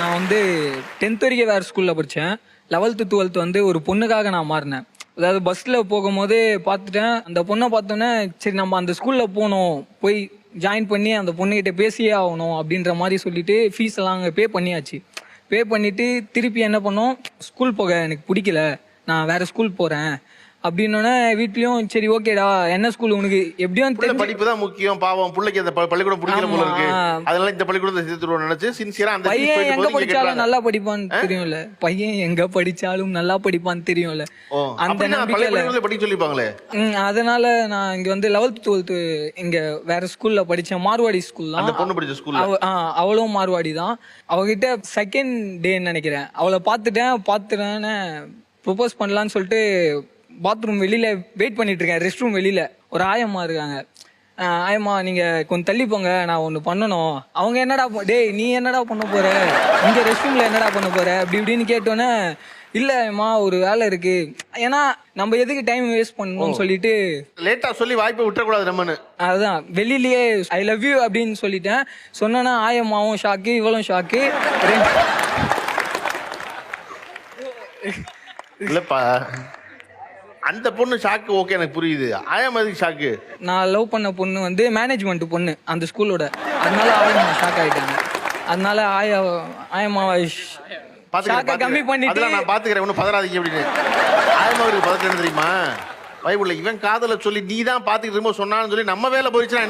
நான் வந்து 10th வரைக்கும் வேற ஸ்கூல்ல படித்தேன். 11th 12th வந்து ஒரு பொண்ணுக்காக நான் மாறினேன். அதாவது பஸ்ல போகும்போது பார்த்துட்டேன். அந்த பொண்ணை பார்த்தோன்னே சரி நம்ம அந்த ஸ்கூல்ல போகணும், போய் ஜாயின் பண்ணி அந்த பொண்ணுகிட்ட பேசியே ஆகணும் அப்படின்ற மாதிரி சொல்லிட்டு ஃபீஸ் எல்லாம் அங்கே பே பண்ணியாச்சு. பே பண்ணிட்டு திருப்பி என்ன பண்ணோம், ஸ்கூல் போக எனக்கு பிடிக்கல, நான் வேற ஸ்கூல் போறேன் அப்படின்னோடனே வீட்லயும் சரி ஓகேடா என்ன ஸ்கூல் உனக்கு எப்படியும் புள்ள படிப்பு தான் முக்கியம். பாவம் புள்ளைக்கு அந்த பள்ளிக்கூடம் பிடிக்கல போல இருக்கு. அதனால இந்த பள்ளிக்கூடத்தை சேர்த்துருவோம் நினைச்சு சின்சியரா அந்த பையன் எங்க படிச்சாலும் நல்லா படிப்பான்னு தெரியும்ல. பையன் எங்க படிச்சாலும் நல்லா படிப்பான்னு தெரியும்ல. அந்த நம்பிக்கையில படிக்க சொல்லிப்பாங்களே. அதனால நான் இங்க வந்து 11th 12th இங்க வேற ஸ்கூல்ல படிச்சேன். மார்வாடி ஸ்கூல் தான். அந்த பொண்ணு படிச்ச ஸ்கூல்ல அவளும் மார்வாடி தான். அவகிட்ட செகண்ட் டேன்னு நினைக்கிறேன். அவளை பார்த்துட்டேன்னு ப்ரொபோஸ் பண்ணலான்னு சொல்லிட்டு பாத்ரூம் வெளியில வெயிட் பண்ணிட்டு இருக்கேன். ரெஸ்ட் ரூம் வெளியில ஒரு ஆயம்மா இருக்காங்க. ஆயம்மா நீங்க கொஞ்சம் தள்ளி போங்க, நான் ஒண்ணு பண்ணணும். அவங்க என்னடா டேய் நீ என்னடா பண்ண போற, இங்க ரெஸ்ட் ரூம்ல என்னடா பண்ண போற அப்படி இப்படின்னு கேட்டோன்னே இல்லம்மா ஒரு வேலை இருக்கு. ஏன்னா நம்ம எதுக்கு டைம் வேஸ்ட் பண்ணணும்னு சொல்லிட்டு லேட்டா சொல்லி வாய்ப்பை விட்டுறக்கூடாது நம்மன்னு. அதுதான் வெளியிலேயே ஐ லவ் யூ அப்படின்னு சொல்லிட்டேன். சொன்னா ஆயம்மாவும் ஷாக்கு, இவளும் ஷாக்கு. இல்லப்பா அந்த பொண்ணு ஷாக்கு ஓகே எனக்கு புரியுது. ஆயம் எதுக்கு ஷாக்கு? நான் லவ் பண்ண பொண்ணு வந்து மேனேஜ்மெண்ட் பொண்ணு அந்த ஸ்கூலோட. அதனால ஆயம்மா ஷாக் ஆயிட்டாங்க. அதனால ஆயம்மா கம்மி பண்ணிட்டு நான் பாத்துக்கிறேன் ஒன்னும் பதறாதீங்க அப்படின்னு. ஆயம்மாவுக்கு பதட்டம் தெரியுமா? பைபிள்ல இவன் காதல சொல்லி நீ தான் பாத்துக்கிட்டு இருக்கும்போது சொன்னான்னு சொல்லி நம்ம வேலை போயிடுச்சுன்னா